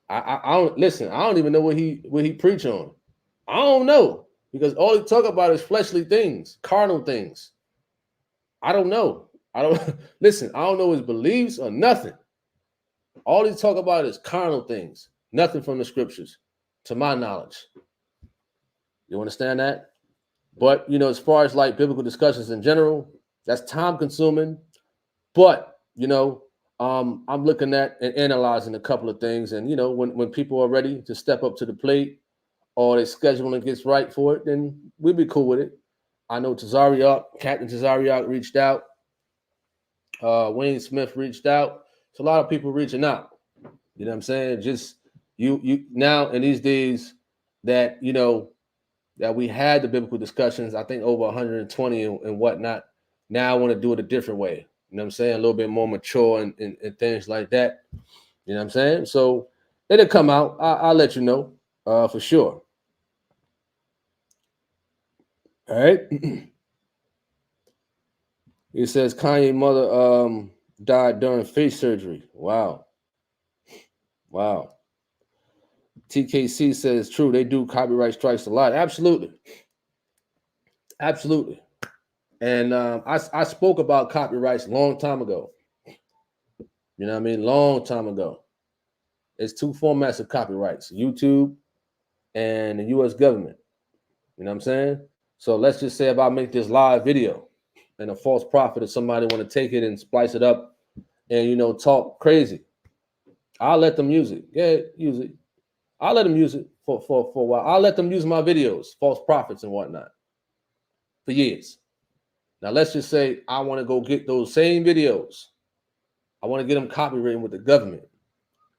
I don't listen. I don't even know what he preach on. I don't know, because all he talk about is fleshly things, carnal things. I don't know. I don't listen. I don't know his beliefs or nothing. All he talk about is carnal things. Nothing from the scriptures, to my knowledge. You understand that? But you know, as far as like biblical discussions in general, that's time consuming. But you know, I'm looking at and analyzing a couple of things, and you know, when people are ready to step up to the plate or their scheduling gets right for it, then we'll be cool with it. I know Captain Tazariak reached out. Wayne Smith reached out. It's a lot of people reaching out. You know what I'm saying? Just you now in these days that you know that we had the biblical discussions, I think over 120 and whatnot. Now I want to do it a different way. You know what I'm saying? A little bit more mature and things like that. You know what I'm saying? So it'll come out. I'll let you know for sure. All right. It says Kanye mother died during face surgery. Wow. TKC says true. They do copyright strikes a lot. Absolutely. And I spoke about copyrights a long time ago. You know what I mean? Long time ago. It's 2 formats of copyrights: YouTube and the U.S. government. You know what I'm saying? So let's just say if I make this live video and a false prophet or somebody want to take it and splice it up and, you know, talk crazy, I'll let them use it. Yeah, use it. I'll let them use it for a while. I'll let them use my videos, false prophets and whatnot, for years. Now, let's just say I want to go get those same videos. I want to get them copywritten with the government.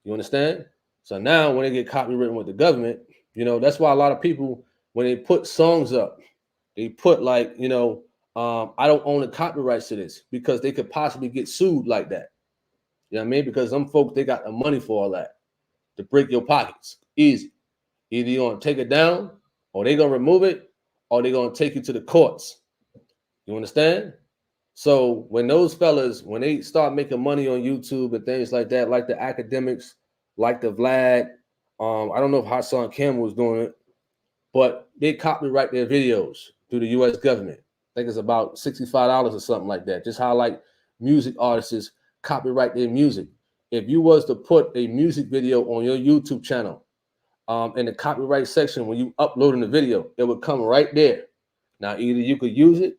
You understand? So now when they get copywritten with the government, you know, that's why a lot of people, when they put songs up, they put like, you know, I don't own the copyrights to this, because they could possibly get sued like that. You know what I mean? Because some folks, they got the money for all that to break your pockets. Easy. Either you're going to take it down, or they're going to remove it, or they're going to take you to the courts. You understand? So when those fellas, when they start making money on YouTube and things like that, like the academics, like the Vlad, I don't know if Hassan Campbell was doing it, but they copyright their videos through the U.S. government. I think it's about $65 or something like that. Just how like music artists copyright their music. If you was to put a music video on your YouTube channel, in the copyright section, when you uploading the video, it would come right there. Now, either you could use it,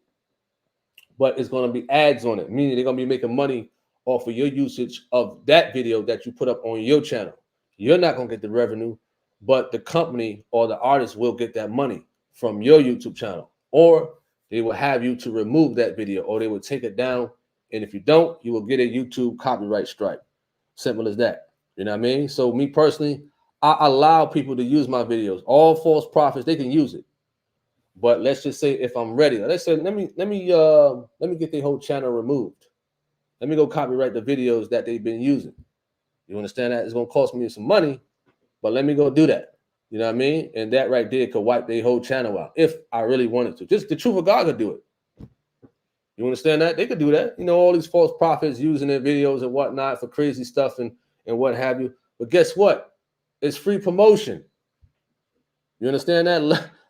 but it's going to be ads on it, meaning they're going to be making money off of your usage of that video that you put up on your channel. You're not going to get the revenue, but the company or the artist will get that money from your YouTube channel, or they will have you to remove that video, or they will take it down. And if you don't, you will get a YouTube copyright strike. Simple as that. You know what I mean? So me personally, I allow people to use my videos. All false prophets, they can use it. But let's just say if I'm ready, let's say let me get their whole channel removed. Let me go copyright the videos that they've been using. You understand that? It's gonna cost me some money, but let me go do that. You know what I mean? And that right there could wipe their whole channel out if I really wanted to. Just the truth of God could do it. You understand that? They could do that. You know, all these false prophets using their videos and whatnot for crazy stuff and what have you. But guess what? It's free promotion. You understand that?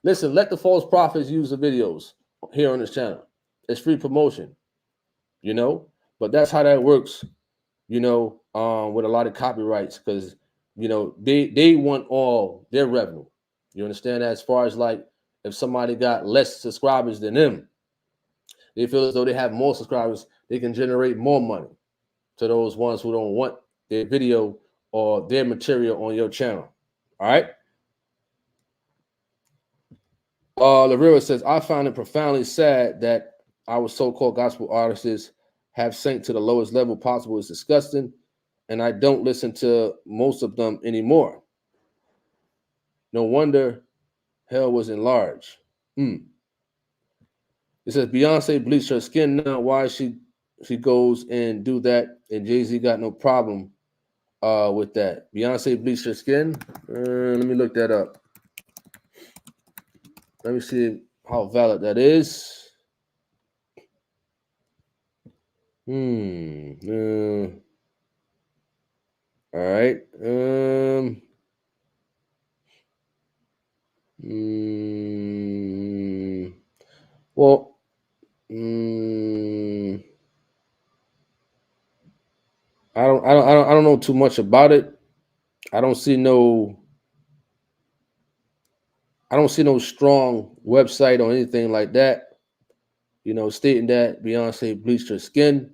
Listen, let the false prophets use the videos here on this channel. It's free promotion, you know? But that's how that works, you know, with a lot of copyrights, because, you know, they want all their revenue. You understand that? As far as like, if somebody got less subscribers than them, they feel as though they have more subscribers, they can generate more money to those ones who don't want their video or their material on your channel. All right. Larilla says, I find it profoundly sad that our so-called gospel artists have sank to the lowest level possible. It's disgusting, and I don't listen to most of them anymore. No wonder hell was enlarged. It says Beyonce bleached her skin now. Why she goes and do that, and Jay-Z got no problem with that. Beyonce bleached her skin. Let me look that up. Let me see how valid that is. All right. Well, I don't know too much about it. I don't see no strong website or anything like that, you know, stating that Beyonce bleached her skin.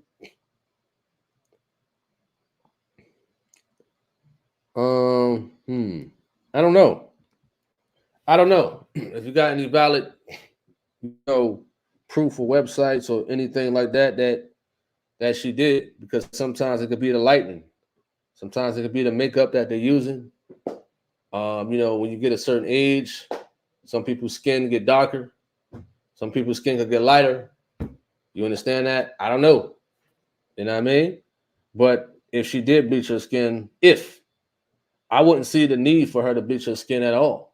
I don't know. If you got any valid, you know, proof or websites or anything like that she did, because sometimes it could be the lighting, sometimes it could be the makeup that they're using. You know, when you get a certain age, some people's skin get darker, some people's skin could get lighter. You understand that? I don't know. You know what I mean? But if she did bleach her skin, I wouldn't see the need for her to bleach her skin at all.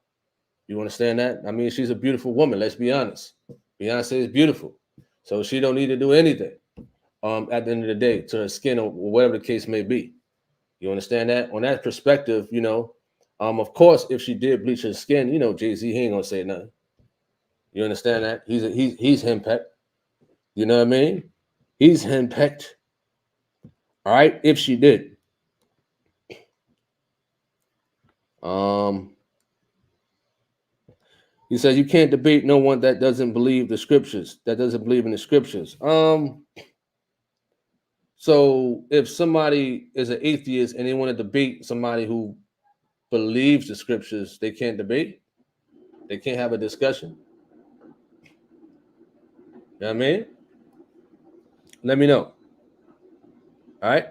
You understand that? I mean, she's a beautiful woman. Let's be honest. Beyonce is beautiful, so she don't need to do anything. At the end of the day, to her skin or whatever the case may be. You understand that? On that perspective, you know, of course, if she did bleach her skin, you know, Jay-Z, he ain't gonna say nothing. You understand that? He's henpecked. You know what I mean? He's henpecked. All right, if she did. He says you can't debate no one that doesn't believe the scriptures, that doesn't believe in the scriptures. So if somebody is an atheist and they want to debate somebody who believes the scriptures, they can't debate. They can't have a discussion. You know what I mean? Let me know. All right.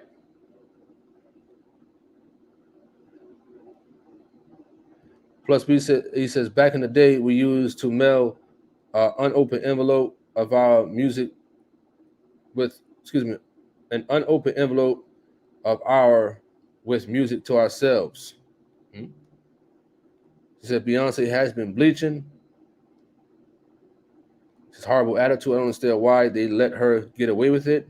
Plus, he says, back in the day, we used to mail unopened envelope of our music with, an unopened envelope of our with music to ourselves. He said Beyonce has been bleaching. His horrible attitude. I don't understand why they let her get away with it.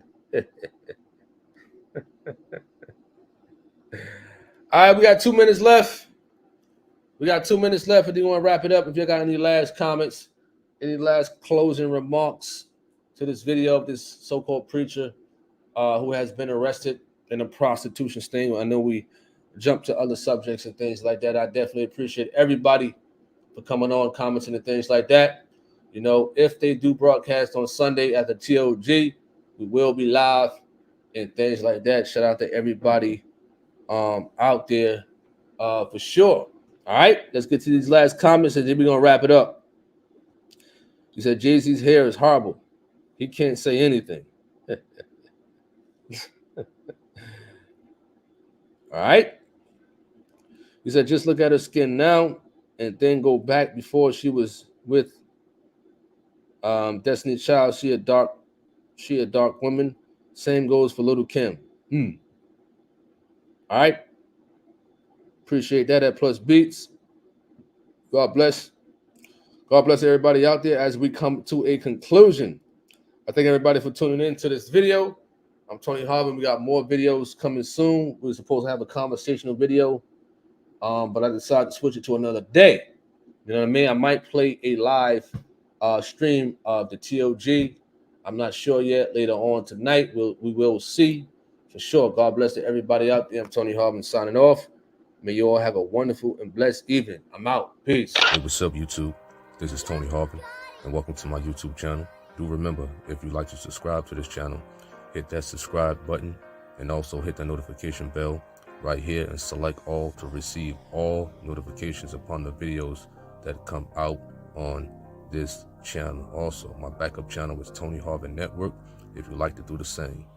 All right, we got 2 minutes left. We got 2 minutes left. If you want to wrap it up, if you got any last comments, any last closing remarks to this video of this so-called preacher who has been arrested in a prostitution sting. I know we jumped to other subjects and things like that. I definitely appreciate everybody for coming on, commenting and things like that. You know, if they do broadcast on Sunday at the TOG, we will be live and things like that. Shout out to everybody out there for sure. All right, let's get to these last comments and then we're going to wrap it up. He said, Jay-Z's hair is horrible. He can't say anything. All right. He said, just look at her skin now and then go back before she was with Destiny Child. She a dark woman. Same goes for Little Kim. All right. Appreciate that at Plus Beats. God bless. God bless everybody out there as we come to a conclusion. I thank everybody for tuning in to this video. I'm Tony Harvin. We got more videos coming soon. We were supposed to have a conversational video, but I decided to switch it to another day. You know what I mean? I might play a live stream of the TOG. I'm not sure yet. Later on tonight, we will see for sure. God bless to everybody out there. I'm Tony Harvin signing off. May you all have a wonderful and blessed evening. I'm out. Peace. Hey, what's up, YouTube? This is Tony Harvin, and welcome to my YouTube channel. Do remember, if you'd like to subscribe to this channel, hit that subscribe button and also hit the notification bell right here and select all to receive all notifications upon the videos that come out on this channel. Also, my backup channel is Tony Harvin Network if you'd like to do the same.